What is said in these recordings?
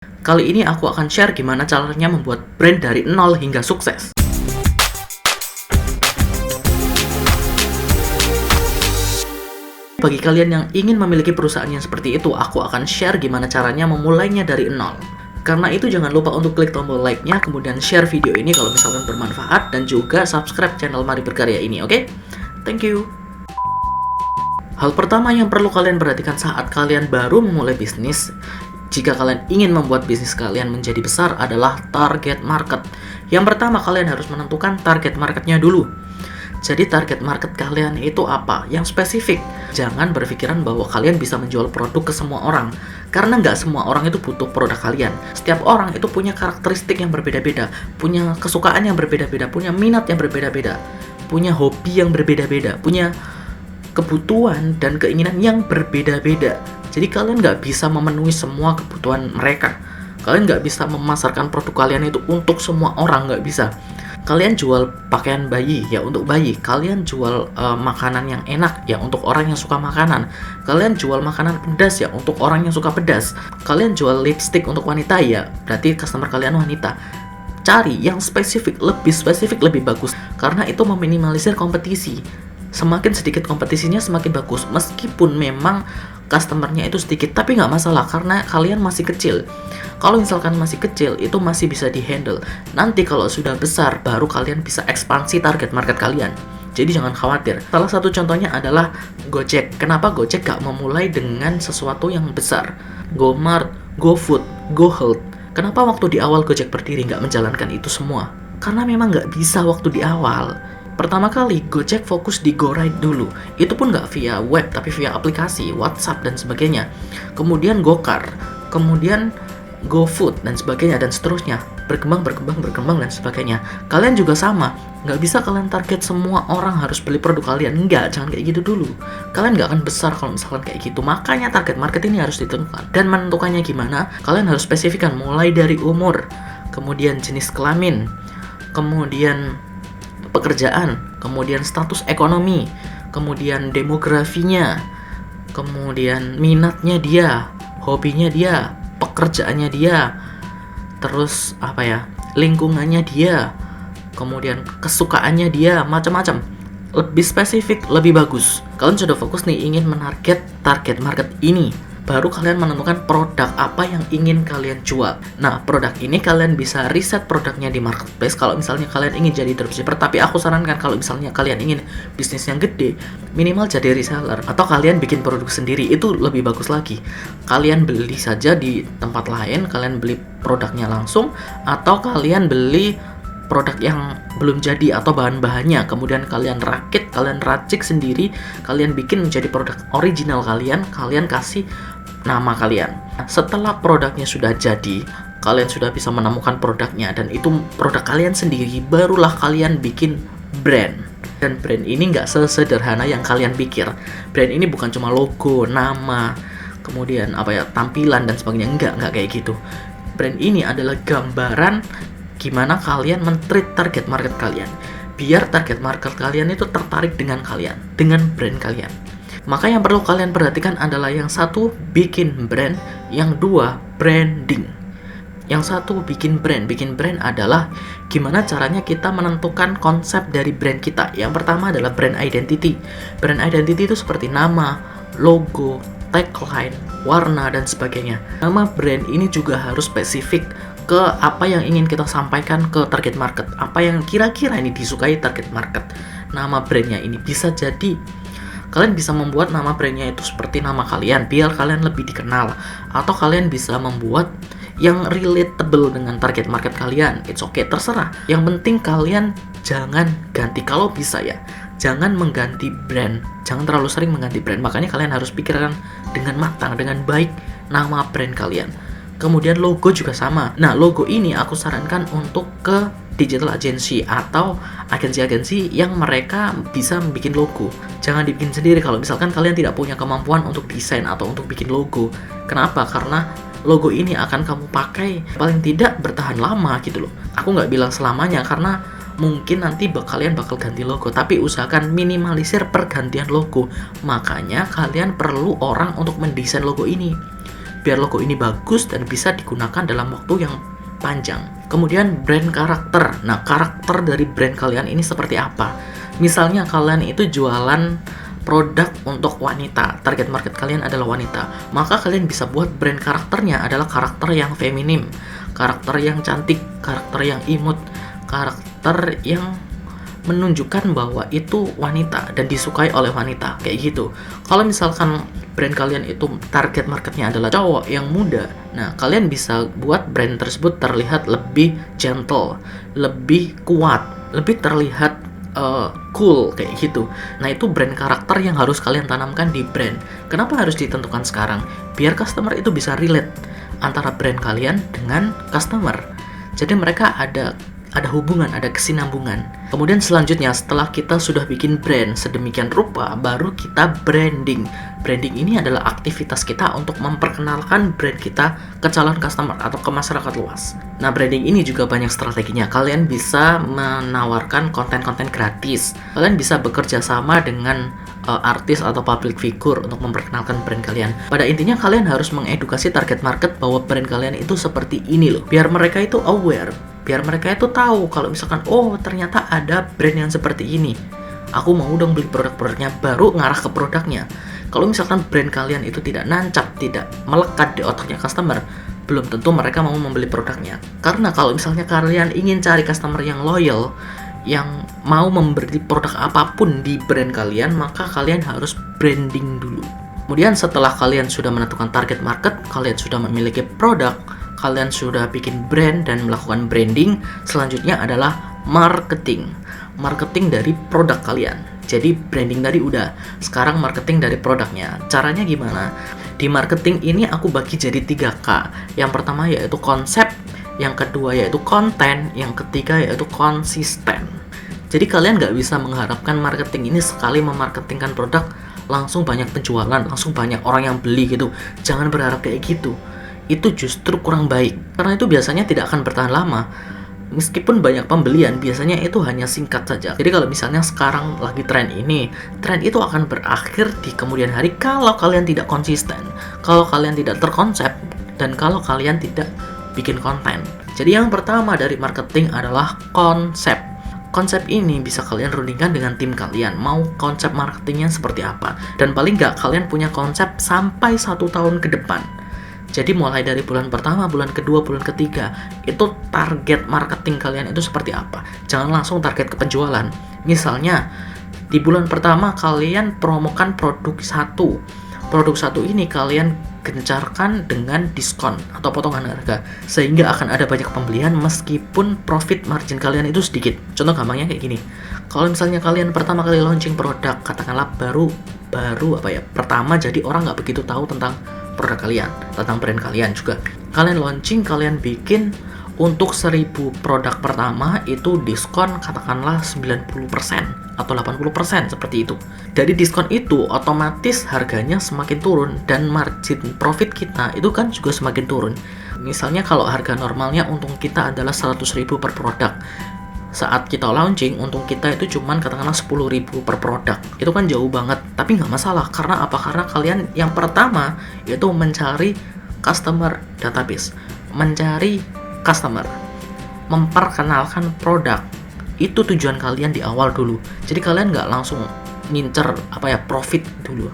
Kali ini aku akan share gimana caranya membuat brand dari nol hingga sukses. Bagi kalian yang ingin memiliki perusahaan yang seperti itu, aku akan share gimana caranya memulainya dari nol. Karena itu jangan lupa untuk klik tombol like-nya, kemudian share video ini kalau misalkan bermanfaat, dan juga subscribe channel Mari Berkarya ini, oke? Thank you! Hal pertama yang perlu kalian perhatikan saat kalian baru memulai bisnis, jika kalian ingin membuat bisnis kalian menjadi besar, adalah target market. Yang pertama, kalian harus menentukan target marketnya dulu. Jadi target market kalian itu apa? Yang spesifik. Jangan berpikiran bahwa kalian bisa menjual produk ke semua orang, karena nggak semua orang itu butuh produk kalian. Setiap orang itu punya karakteristik yang berbeda-beda, punya kesukaan yang berbeda-beda, punya minat yang berbeda-beda, punya hobi yang berbeda-beda, punya kebutuhan dan keinginan yang berbeda-beda. Jadi kalian nggak bisa memenuhi semua kebutuhan mereka. Kalian nggak bisa memasarkan produk kalian itu untuk semua orang, nggak bisa. Kalian jual pakaian bayi ya untuk bayi. Kalian jual makanan yang enak ya untuk orang yang suka makanan. Kalian jual makanan pedas ya untuk orang yang suka pedas. Kalian jual lipstick untuk wanita ya, berarti customer kalian wanita. Cari yang spesifik, lebih bagus, karena itu meminimalisir kompetisi. Semakin sedikit kompetisinya semakin bagus. Meskipun memang customernya itu sedikit, tapi nggak masalah karena kalian masih kecil. Kalau misalkan masih kecil, itu masih bisa dihandle. Nanti kalau sudah besar, baru kalian bisa ekspansi target market kalian. Jadi jangan khawatir. Salah satu contohnya adalah Gojek. Kenapa Gojek gak memulai dengan sesuatu yang besar? GoMart, GoFood, GoHealth. Kenapa waktu di awal Gojek berdiri gak menjalankan itu semua? Karena memang gak bisa waktu di awal. Pertama kali, Gojek fokus di GoRide dulu. Itu pun nggak via web, tapi via aplikasi, WhatsApp, dan sebagainya. Kemudian GoCar, kemudian GoFood, dan sebagainya, dan seterusnya. Berkembang, dan sebagainya. Kalian juga sama. Nggak bisa kalian target semua orang harus beli produk kalian. Nggak, jangan kayak gitu dulu. Kalian nggak akan besar kalau misalkan kayak gitu. Makanya target market ini harus ditentukan. Dan menentukannya gimana? Kalian harus spesifikkan mulai dari umur, kemudian jenis kelamin, kemudian pekerjaan, kemudian status ekonomi, kemudian demografinya, kemudian minatnya dia, hobinya dia, pekerjaannya dia, terus lingkungannya dia, kemudian kesukaannya dia, macam-macam. Lebih spesifik, lebih bagus. Kalian sudah fokus nih ingin menarget target market ini, baru kalian menentukan produk apa yang ingin kalian jual. Nah, produk ini kalian bisa riset produknya di marketplace kalau misalnya kalian ingin jadi dropshipper. Tapi aku sarankan kalau misalnya kalian ingin bisnis yang gede, minimal jadi reseller atau kalian bikin produk sendiri, itu lebih bagus lagi. Kalian beli saja di tempat lain, kalian beli produknya langsung, atau kalian beli produk yang belum jadi atau bahan-bahannya, kemudian kalian rakit, kalian racik sendiri, kalian bikin menjadi produk original kalian, kalian kasih nama kalian. Setelah produknya sudah jadi, kalian sudah bisa menemukan produknya dan itu produk kalian sendiri, barulah kalian bikin brand. Dan brand ini nggak sesederhana yang kalian pikir. Brand ini bukan cuma logo, nama, kemudian tampilan dan sebagainya. Nggak kayak gitu. Brand ini adalah gambaran gimana kalian men-treat target market kalian, biar target market kalian itu tertarik dengan kalian, dengan brand kalian. Maka yang perlu kalian perhatikan adalah yang satu, bikin brand, yang dua, branding. Yang satu, bikin brand. Bikin brand adalah gimana caranya kita menentukan konsep dari brand kita. Yang pertama adalah brand identity. Brand identity itu seperti nama, logo, tagline, warna, dan sebagainya. Nama brand ini juga harus spesifik ke apa yang ingin kita sampaikan ke target market, apa yang kira-kira ini disukai target market. Nama brandnya ini bisa jadi kalian bisa membuat nama brandnya itu seperti nama kalian biar kalian lebih dikenal, atau kalian bisa membuat yang relatable dengan target market kalian. It's okay, terserah. Yang penting kalian jangan ganti, kalau bisa ya, jangan mengganti brand, jangan terlalu sering mengganti brand. Makanya kalian harus pikirkan dengan matang, dengan baik nama brand kalian. Kemudian logo juga sama. Nah, logo ini aku sarankan untuk ke digital agency atau agensi-agensi yang mereka bisa bikin logo. Jangan dibikin sendiri kalau misalkan kalian tidak punya kemampuan untuk desain atau untuk bikin logo. Kenapa? Karena logo ini akan kamu pakai paling tidak bertahan lama gitu loh. Aku nggak bilang selamanya karena mungkin nanti kalian bakal ganti logo, tapi usahakan minimalisir pergantian logo. Makanya kalian perlu orang untuk mendesain logo ini. biar logo ini bagus dan bisa digunakan dalam waktu yang panjang. Kemudian brand karakter. Nah, karakter dari brand kalian ini seperti apa? Misalnya kalian itu jualan produk untuk wanita, target market kalian adalah wanita, maka kalian bisa buat brand karakternya adalah karakter yang feminim, karakter yang cantik, karakter yang imut, karakter yang menunjukkan bahwa itu wanita dan disukai oleh wanita, kayak gitu. Kalau misalkan brand kalian itu target marketnya adalah cowok yang muda, nah kalian bisa buat brand tersebut terlihat lebih gentle, lebih kuat, lebih terlihat cool, kayak gitu. Nah, itu brand karakter yang harus kalian tanamkan di brand. Kenapa harus ditentukan sekarang? Biar customer itu bisa relate antara brand kalian dengan customer. Jadi mereka ada hubungan, ada kesinambungan. Kemudian selanjutnya setelah kita sudah bikin brand sedemikian rupa, baru kita branding. Branding ini adalah aktivitas kita untuk memperkenalkan brand kita ke calon customer atau ke masyarakat luas. Nah, branding ini juga banyak strateginya. Kalian bisa menawarkan konten-konten gratis. Kalian bisa bekerja sama dengan artis atau public figure untuk memperkenalkan brand kalian. Pada intinya kalian harus mengedukasi target market bahwa brand kalian itu seperti ini loh. Biar mereka itu aware, biar mereka itu tahu kalau misalkan oh ternyata ada brand yang seperti ini. Aku mau dong beli produk-produknya, baru ngarah ke produknya. Kalau misalkan brand kalian itu tidak nancap, tidak melekat di otaknya customer, belum tentu mereka mau membeli produknya. Karena kalau misalnya kalian ingin cari customer yang loyal, yang mau membeli produk apapun di brand kalian, maka kalian harus branding dulu. Kemudian setelah kalian sudah menentukan target market, kalian sudah memiliki produk, kalian sudah bikin brand dan melakukan branding, selanjutnya adalah marketing. Marketing dari produk kalian. Jadi branding tadi udah, sekarang marketing dari produknya. Caranya gimana? Di marketing ini aku bagi jadi 3K. Yang pertama yaitu konsep, yang kedua yaitu konten, yang ketiga yaitu konsisten. Jadi kalian nggak bisa mengharapkan marketing ini sekali memarketingkan produk langsung banyak penjualan, langsung banyak orang yang beli gitu. Jangan berharap kayak gitu. Itu justru kurang baik, karena itu biasanya tidak akan bertahan lama. Meskipun banyak pembelian, biasanya itu hanya singkat saja. Jadi kalau misalnya sekarang lagi tren ini, tren itu akan berakhir di kemudian hari kalau kalian tidak konsisten, kalau kalian tidak terkonsep, dan kalau kalian tidak bikin konten. Jadi yang pertama dari marketing adalah konsep. Konsep ini bisa kalian rundingkan dengan tim kalian. Mau konsep marketingnya seperti apa? Dan paling nggak kalian punya konsep sampai 1 tahun ke depan. Jadi mulai dari bulan pertama, bulan kedua, bulan ketiga, itu target marketing kalian itu seperti apa? Jangan langsung target ke penjualan. Misalnya, di bulan pertama kalian promokan produk satu. Produk satu ini kalian gencarkan dengan diskon atau potongan harga, sehingga akan ada banyak pembelian meskipun profit margin kalian itu sedikit. Contoh gampangnya kayak gini. Kalau misalnya kalian pertama kali launching produk, katakanlah pertama, jadi orang nggak begitu tahu tentang produk kalian, tentang brand kalian juga. Kalian launching, kalian bikin untuk 1000 produk pertama itu diskon katakanlah 90% atau 80% seperti itu. Dari diskon itu otomatis harganya semakin turun dan margin profit kita itu kan juga semakin turun. Misalnya kalau harga normalnya untung kita adalah 100.000 per produk. Saat kita launching, untung kita itu cuman katakanlah 10.000 per produk. Itu kan jauh banget, tapi nggak masalah. Karena apa? Karena kalian yang pertama itu mencari customer database, mencari customer, memperkenalkan produk. Itu tujuan kalian di awal dulu. Jadi kalian nggak langsung ngincer profit dulu.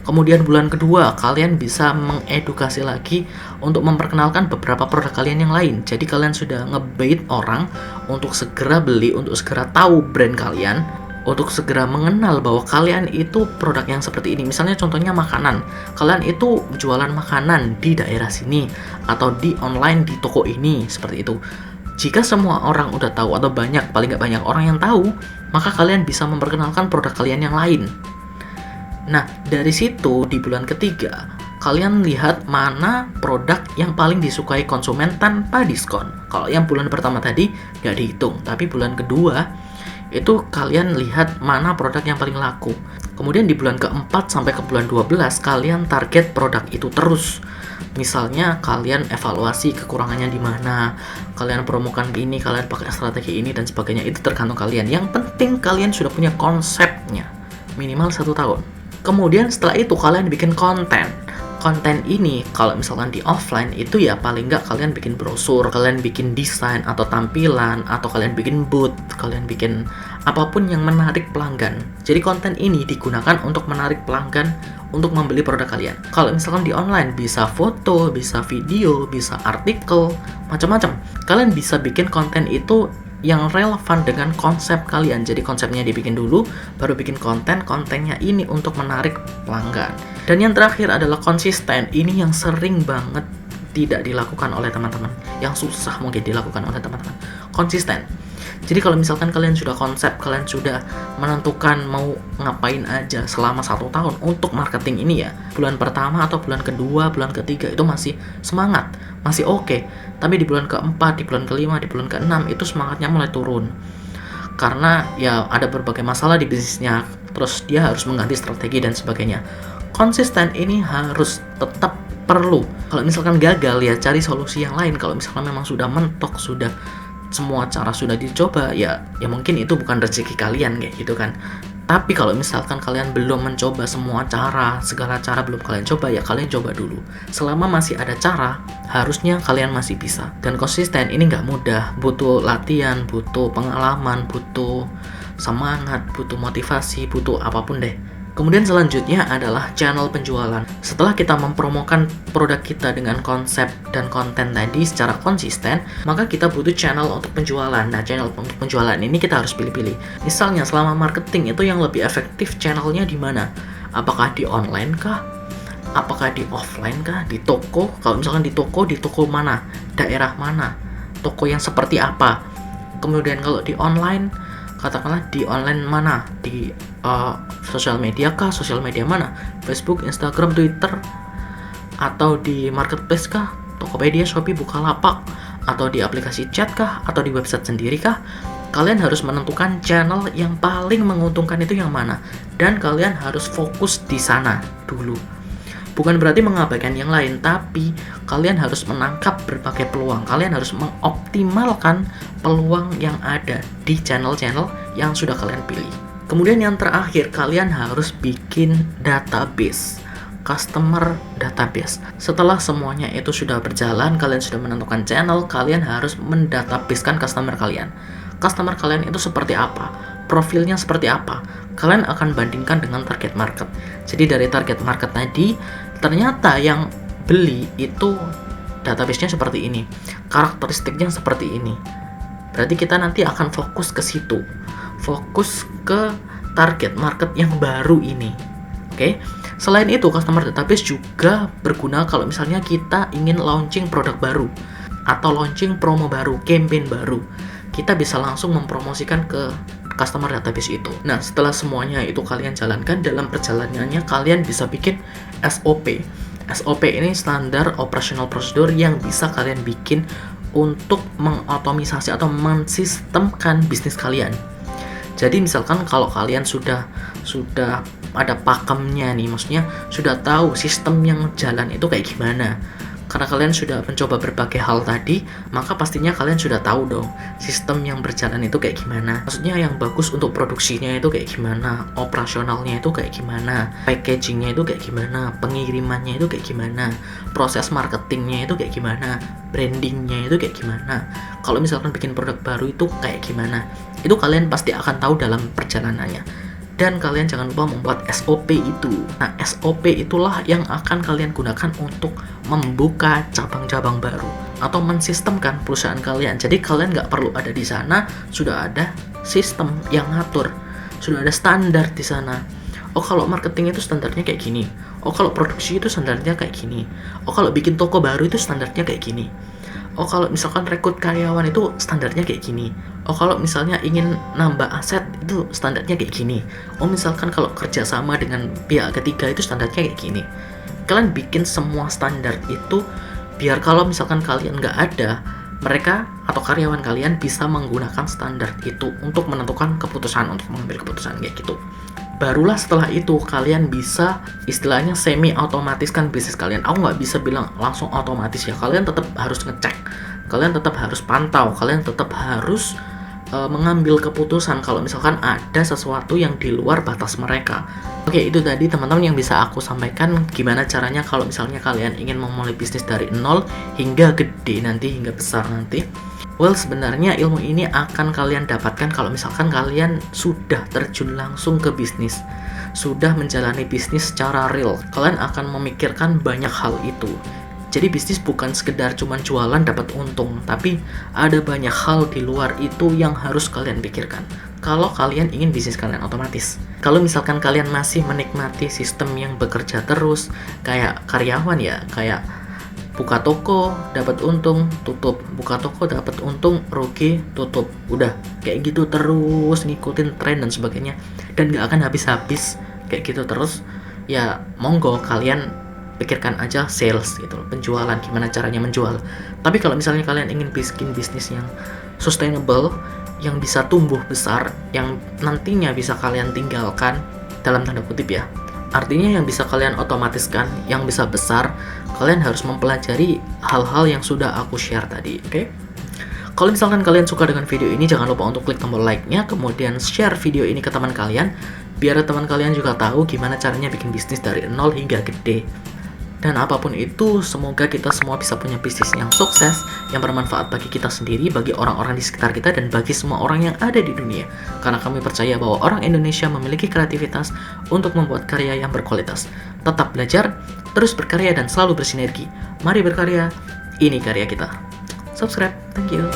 Kemudian bulan kedua, kalian bisa mengedukasi lagi untuk memperkenalkan beberapa produk kalian yang lain. Jadi kalian sudah ngebait orang untuk segera beli, untuk segera tahu brand kalian, untuk segera mengenal bahwa kalian itu produk yang seperti ini. Misalnya contohnya makanan. Kalian itu jualan makanan di daerah sini atau di online di toko ini, seperti itu. Jika semua orang udah tahu atau paling nggak banyak orang yang tahu, maka kalian bisa memperkenalkan produk kalian yang lain. Nah, dari situ di bulan ketiga, kalian lihat mana produk yang paling disukai konsumen tanpa diskon. Kalau yang bulan pertama tadi nggak dihitung, tapi bulan kedua itu kalian lihat mana produk yang paling laku. Kemudian di bulan keempat sampai ke bulan 12, kalian target produk itu terus. Misalnya kalian evaluasi kekurangannya di mana, kalian promokan ini, kalian pakai strategi ini dan sebagainya. Itu tergantung kalian. Yang penting kalian sudah punya konsepnya, minimal 1 tahun. Kemudian setelah itu kalian bikin konten. konten ini kalau misalkan di offline itu ya paling nggak kalian bikin brosur, kalian bikin desain atau tampilan, atau kalian bikin booth, kalian bikin apapun yang menarik pelanggan. Jadi konten ini digunakan untuk menarik pelanggan untuk membeli produk kalian. Kalau misalkan di online bisa foto, bisa video, bisa artikel, macam-macam. Kalian bisa bikin konten itu yang relevan dengan konsep kalian. Jadi konsepnya dibikin dulu, baru bikin kontennya ini untuk menarik pelanggan. Dan yang terakhir adalah konsisten. Ini yang sering banget tidak dilakukan oleh teman-teman, yang susah mungkin dilakukan oleh teman-teman. Konsisten. Jadi kalau misalkan kalian sudah konsep, kalian sudah menentukan mau ngapain aja selama 1 tahun untuk marketing ini ya, bulan pertama atau bulan kedua, bulan ketiga itu masih semangat, masih oke. Tapi di bulan keempat, di bulan kelima, di bulan keenam itu semangatnya mulai turun. Karena ya ada berbagai masalah di bisnisnya, terus dia harus mengganti strategi dan sebagainya. Konsisten ini harus tetap perlu. Kalau misalkan gagal ya cari solusi yang lain. Kalau misalkan memang sudah mentok, sudah semua cara sudah dicoba, ya mungkin itu bukan rezeki kalian kayak gitu kan. Tapi kalau misalkan kalian belum mencoba semua cara, segala cara belum kalian coba, ya kalian coba dulu. Selama masih ada cara, harusnya kalian masih bisa. Dan konsisten ini nggak mudah, butuh latihan, butuh pengalaman, butuh semangat, butuh motivasi, butuh apapun deh. Kemudian selanjutnya adalah channel penjualan. Setelah kita mempromokan produk kita dengan konsep dan konten tadi secara konsisten, maka kita butuh channel untuk penjualan. Nah, channel untuk penjualan ini kita harus pilih-pilih. Misalnya selama marketing itu yang lebih efektif channelnya di mana? Apakah di online kah? Apakah di offline kah? Di toko? Kalau misalkan di toko mana? Daerah mana? Toko yang seperti apa? Kemudian kalau di online, katakanlah di online mana? Di sosial media kah? Sosial media mana? Facebook, Instagram, Twitter, atau di marketplace kah? Tokopedia, Shopee, Bukalapak, atau di aplikasi chat kah? Atau di website sendiri kah? Kalian harus menentukan channel yang paling menguntungkan itu yang mana, dan kalian harus fokus di sana dulu. Bukan berarti mengabaikan yang lain, tapi kalian harus menangkap berbagai peluang. Kalian harus mengoptimalkan peluang yang ada di channel-channel yang sudah kalian pilih. Kemudian yang terakhir, kalian harus bikin database, customer database. Setelah semuanya itu sudah berjalan, kalian sudah menentukan channel, kalian harus mendatabasekan customer kalian. Customer kalian itu seperti apa? Profilnya seperti apa? Kalian akan bandingkan dengan target market. Jadi dari target market tadi, ternyata yang beli itu database-nya seperti ini, karakteristiknya seperti ini. Berarti kita nanti akan fokus ke situ, fokus ke target market yang baru ini. Oke. Selain itu, customer database juga berguna kalau misalnya kita ingin launching produk baru atau launching promo baru, campaign baru. Kita bisa langsung mempromosikan ke customer database itu. Nah, setelah semuanya itu kalian jalankan, dalam perjalanannya kalian bisa bikin SOP. SOP ini standar operational procedure yang bisa kalian bikin untuk mengotomisasi atau mensistemkan bisnis kalian. Jadi misalkan kalau kalian sudah ada pakemnya nih, maksudnya sudah tahu sistem yang jalan itu kayak gimana. Karena kalian sudah mencoba berbagai hal tadi, maka pastinya kalian sudah tahu dong sistem yang berjalan itu kayak gimana. Maksudnya yang bagus untuk produksinya itu kayak gimana, operasionalnya itu kayak gimana, packagingnya itu kayak gimana, pengirimannya itu kayak gimana, proses marketingnya itu kayak gimana, brandingnya itu kayak gimana. Kalau misalkan bikin produk baru itu kayak gimana, itu kalian pasti akan tahu dalam perjalanannya. Dan kalian jangan lupa membuat SOP itu. Nah, SOP itulah yang akan kalian gunakan untuk membuka cabang-cabang baru atau mensistemkan perusahaan kalian. Jadi kalian nggak perlu ada di sana, sudah ada sistem yang ngatur, sudah ada standar di sana. Oh, kalau marketing itu standarnya kayak gini. Oh, kalau produksi itu standarnya kayak gini. Oh, kalau bikin toko baru itu standarnya kayak gini. Oh, kalau misalkan rekrut karyawan itu standarnya kayak gini. Oh, kalau misalnya ingin nambah aset itu standarnya kayak gini. Oh, misalkan kalau kerjasama dengan pihak ketiga itu standarnya kayak gini. Kalian bikin semua standar itu biar kalau misalkan kalian nggak ada, mereka atau karyawan kalian bisa menggunakan standar itu untuk menentukan keputusan, untuk mengambil keputusan kayak gitu. Barulah setelah itu kalian bisa istilahnya semi otomatiskan bisnis kalian. Aku nggak bisa bilang langsung otomatis ya, kalian tetap harus ngecek, kalian tetap harus pantau, kalian tetap harus mengambil keputusan kalau misalkan ada sesuatu yang di luar batas mereka. Oke, itu tadi teman-teman yang bisa aku sampaikan gimana caranya kalau misalnya kalian ingin memulai bisnis dari nol hingga gede nanti, hingga besar nanti. Well, sebenarnya ilmu ini akan kalian dapatkan kalau misalkan kalian sudah terjun langsung ke bisnis, sudah menjalani bisnis secara real. Kalian akan memikirkan banyak hal itu. Jadi bisnis bukan sekedar cuman jualan dapat untung, tapi ada banyak hal di luar itu yang harus kalian pikirkan. Kalau kalian ingin bisnis kalian otomatis. Kalau misalkan kalian masih menikmati sistem yang bekerja terus, kayak karyawan ya, kayak buka toko, dapat untung, tutup. Buka toko, dapat untung, rugi, tutup. Udah, kayak gitu terus ngikutin tren dan sebagainya. Dan gak akan habis-habis kayak gitu terus. Ya, monggo kalian pikirkan aja sales gitu loh, penjualan, gimana caranya menjual. Tapi kalau misalnya kalian ingin bikin bisnis yang sustainable, yang bisa tumbuh besar, yang nantinya bisa kalian tinggalkan, dalam tanda kutip ya, artinya yang bisa kalian otomatiskan, yang bisa besar, kalian harus mempelajari hal-hal yang sudah aku share tadi, oke? Kalau misalkan kalian suka dengan video ini, jangan lupa untuk klik tombol like-nya, kemudian share video ini ke teman kalian, biar teman kalian juga tahu gimana caranya bikin bisnis dari nol hingga gede. Dan apapun itu, semoga kita semua bisa punya bisnis yang sukses, yang bermanfaat bagi kita sendiri, bagi orang-orang di sekitar kita, dan bagi semua orang yang ada di dunia. Karena kami percaya bahwa orang Indonesia memiliki kreativitas untuk membuat karya yang berkualitas. Tetap belajar, terus berkarya, dan selalu bersinergi. Mari berkarya, ini karya kita. Subscribe, thank you.